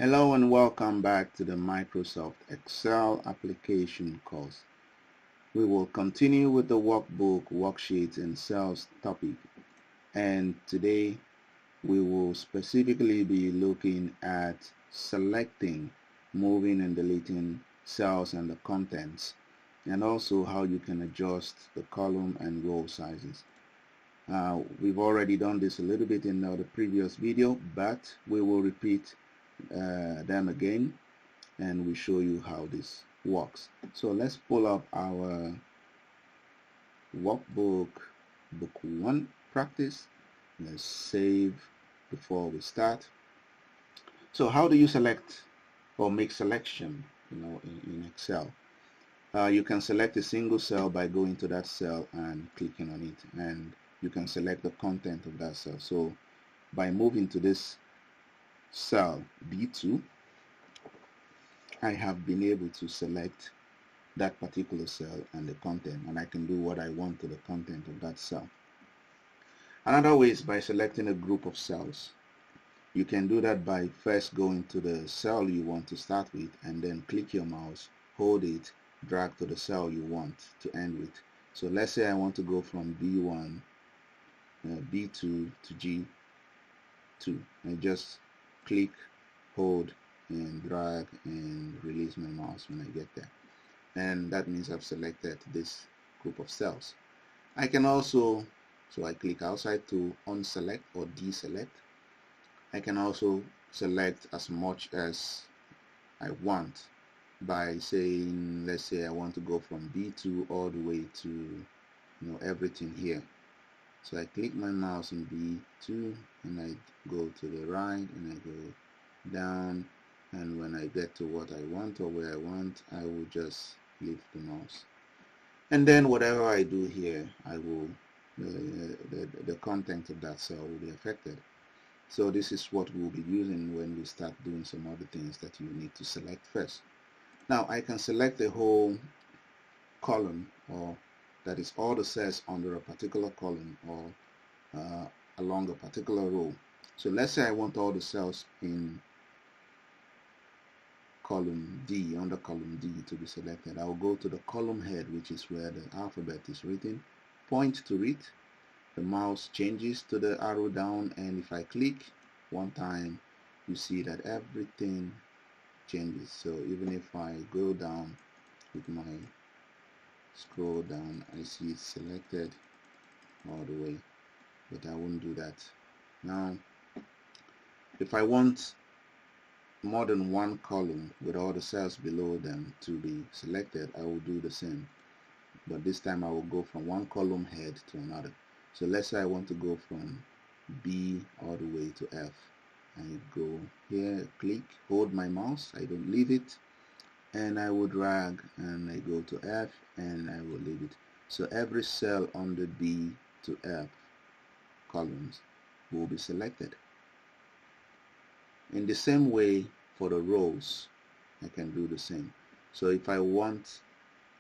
Hello and welcome back to the Microsoft Excel application course. We will continue with the workbook, worksheets, and cells topic, and today we will specifically be looking at selecting, moving and deleting cells and the contents, and also how you can adjust the column and row sizes. We've already done this a little bit in the previous video, but we will repeat them again, and we show you how this works. So let's pull up our workbook, book 1 practice. Let's save before we start. So how do you select or make selection in Excel? You can select a single cell by going to that cell and clicking on it, and you can select the content of that cell. So by moving to this cell B2, I have been able to select that particular cell and the content, and I can do what I want to the content of that cell. Another way is by selecting a group of cells. You can do that by first going to the cell you want to start with and then click your mouse, hold it, drag to the cell you want to end with. So let's say I want to go from B1, B2 to G2. I just click, hold, and drag and release my mouse when I get there. And that means I've selected this group of cells. I can also, so I click outside to unselect or deselect. I can also select as much as I want by saying, let's say I want to go from B2 all the way to everything here. So I click my mouse on B2 and I go to the right and I go down, and when I get to what I want or where I want, I will just lift the mouse. And then whatever I do here, I will the content of that cell will be affected. So this is what we'll be using when we start doing some other things that you need to select first. Now I can select a whole column, or that is all the cells under a particular column or along a particular row. So let's say I want all the cells in column D, under column D to be selected. I'll go to the column head, which is where the alphabet is written, point to it, the mouse changes to the arrow down, and if I click one time, you see that everything changes. So even if I go down with my scroll down, I see it selected all the way, but I won't do that. Now if I want more than one column with all the cells below them to be selected, I will do the same, but this time I will go from one column head to another. So let's say I want to go from B all the way to F. I go here, click, hold my mouse, I don't leave it, and I will drag and I go to F and I will leave it. So every cell under B to F columns will be selected. In the same way for the rows, I can do the same. So if I want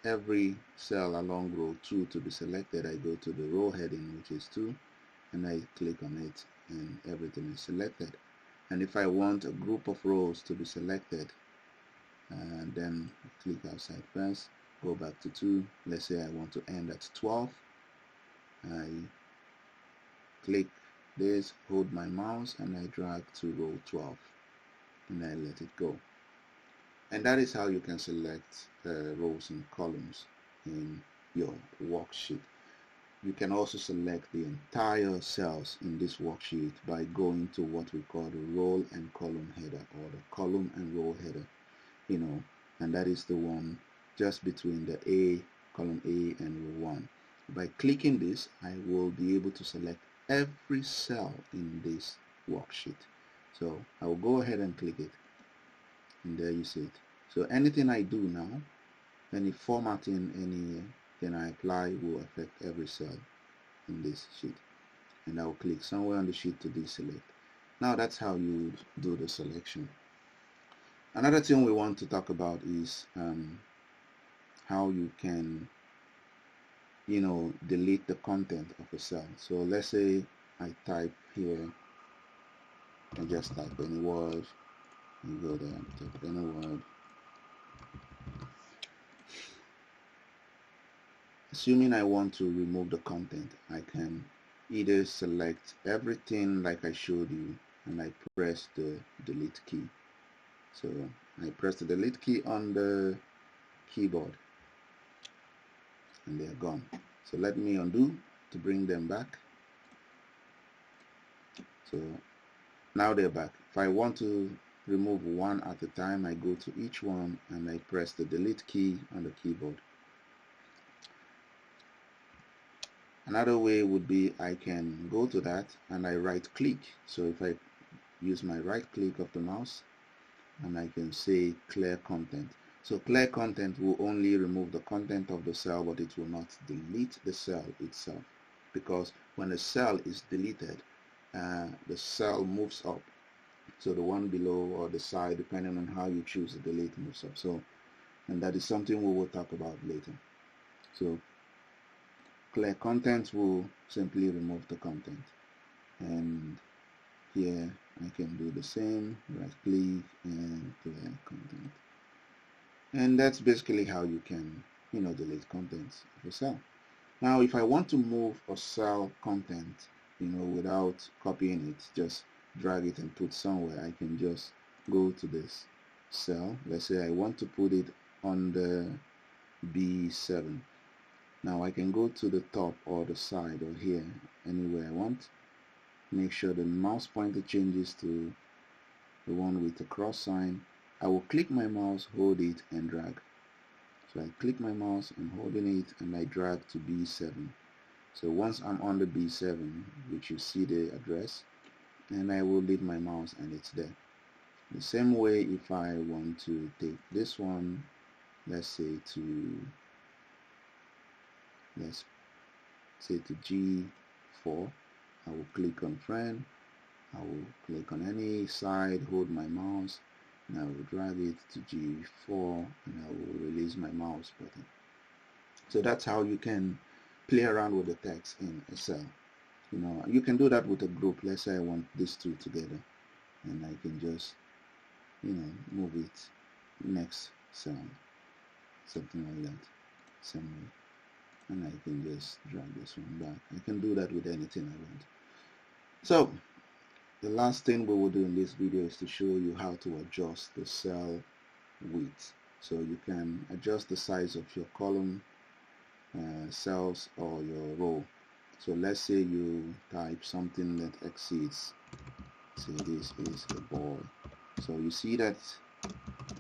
every cell along row 2 to be selected, I go to the row heading, which is 2, and I click on it and everything is selected. And if I want a group of rows to be selected, then click outside first, go back to 2. Let's say I want to end at 12. I click this, hold my mouse, and I drag to row 12 and I let it go. And that is how you can select rows and columns in your worksheet. You can also select the entire cells in this worksheet by going to what we call the row and column header, or the column and row header, and that is the one just between the column A and row 1. By clicking this, I will be able to select every cell in this worksheet. So I will go ahead and click it, and there you see it. So anything I do now, any formatting, anything I apply will affect every cell in this sheet. And I will click somewhere on the sheet to deselect. Now that's how you do the selection. Another thing we want to talk about is how you can delete the content of a cell. So let's say I type here, I just type any word, You go there, type any word. Assuming I want to remove the content, I can either select everything like I showed you and I press the delete key. So I press the delete key on the keyboard and they're gone. So let me undo to bring them back. So now they're back. If I want to remove one at a time, I go to each one and I press the delete key on the keyboard. Another way would be I can go to that and I right click. So if I use my right click of the mouse and I can say clear content. So clear content will only remove the content of the cell, but it will not delete the cell itself, because when a cell is deleted, the cell moves up. So the one below or the side, depending on how you choose to delete, moves up. So, and that is something we will talk about later. So clear content will simply remove the content, and here I can do the same, right click and clear content. And that's basically how you can, delete contents of a cell. Now, if I want to move a cell content, without copying it, just drag it and put somewhere, I can just go to this cell. Let's say I want to put it on the B7. Now I can go to the top or the side or here, anywhere I want. Make sure the mouse pointer changes to the one with the cross sign. I will click my mouse, hold it and drag. So I click my mouse and holding it and I drag to B7. So once I'm on the B7, which you see the address, and I will leave my mouse and it's there. The same way if I want to take this one, let's say to G4, I will click on friend, I will click on any side, hold my mouse, and I will drag it to G4 and I will release my mouse button. So that's how you can play around with the text in Excel. You can do that with a group. Let's say I want these two together and I can just move it next cell, something like that, same way, and I can just drag this one back. I can do that with anything I want. So the last thing we will do in this video is to show you how to adjust the cell width. So you can adjust the size of your column, cells, or your row. So let's say you type something that exceeds, say this is a boy. So you see that,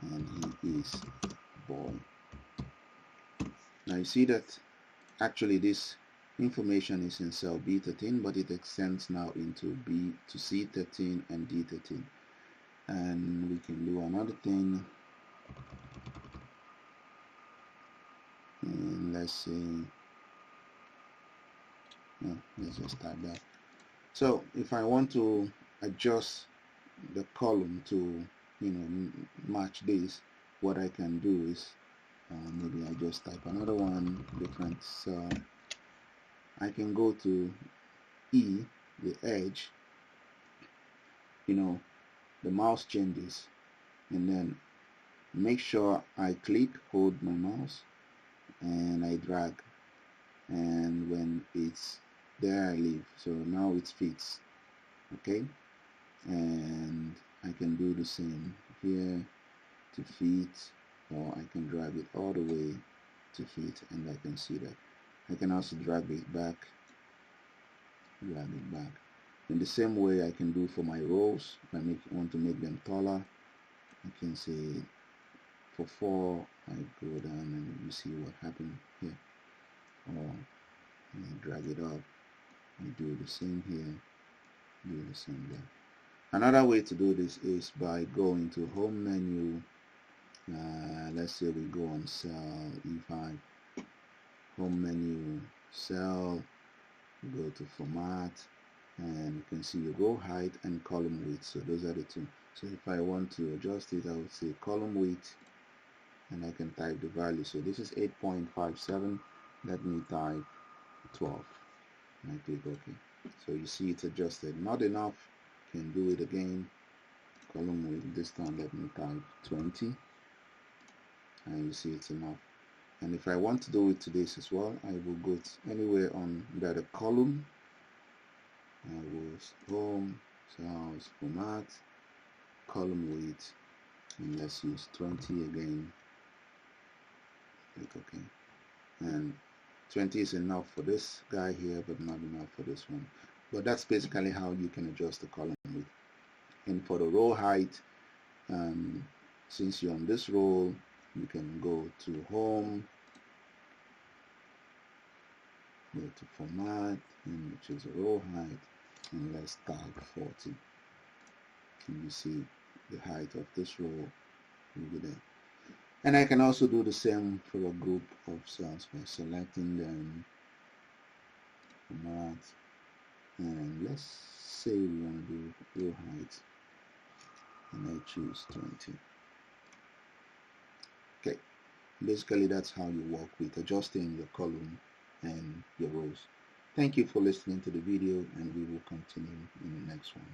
and he is a boy. Now you see that actually this information is in cell B13, but it extends now into B to C13 and D13. And we can do another thing, and let's say, let's just type that. So if I want to adjust the column to match this, what I can do is maybe I just type another one, different cell. I can go to E, the edge, the mouse changes, and then make sure I click, hold my mouse, and I drag, and when it's there I leave. So now it fits, okay? And I can do the same here to fit, or I can drag it all the way to fit, and I can see that. I can also drag it back. In the same way I can do for my rows. If I want to make them taller, I can say for 4 I go down and you see what happened here, or I drag it up, I do the same here, do the same there. Another way to do this is by going to home menu. Let's say we go on cell E5, home menu, cell, go to format, and you can see your row height and column width. So those are the two. So if I want to adjust it, I would say column width, and I can type the value. So this is 8.57. Let me type 12 and I click OK. So you see it's adjusted. Not enough, can do it again, column width. This time let me type 20, and you see it's enough. And if I want to do it to this as well, I will go anywhere under the column. I will home, cells, format, column width, and let's use 20 again. Click OK. And 20 is enough for this guy here, but not enough for this one. But that's basically how you can adjust the column width. And for the row height, since you're on this row, you can go to home, go to format, and which is a row height, and let's tag 40. And you see the height of this row will be there. And I can also do the same for a group of cells by selecting them, format, and let's say we want to do row height, and I choose 20. Okay, basically that's how you work with adjusting your column and your rows. Thank you for listening to the video, and we will continue in the next one.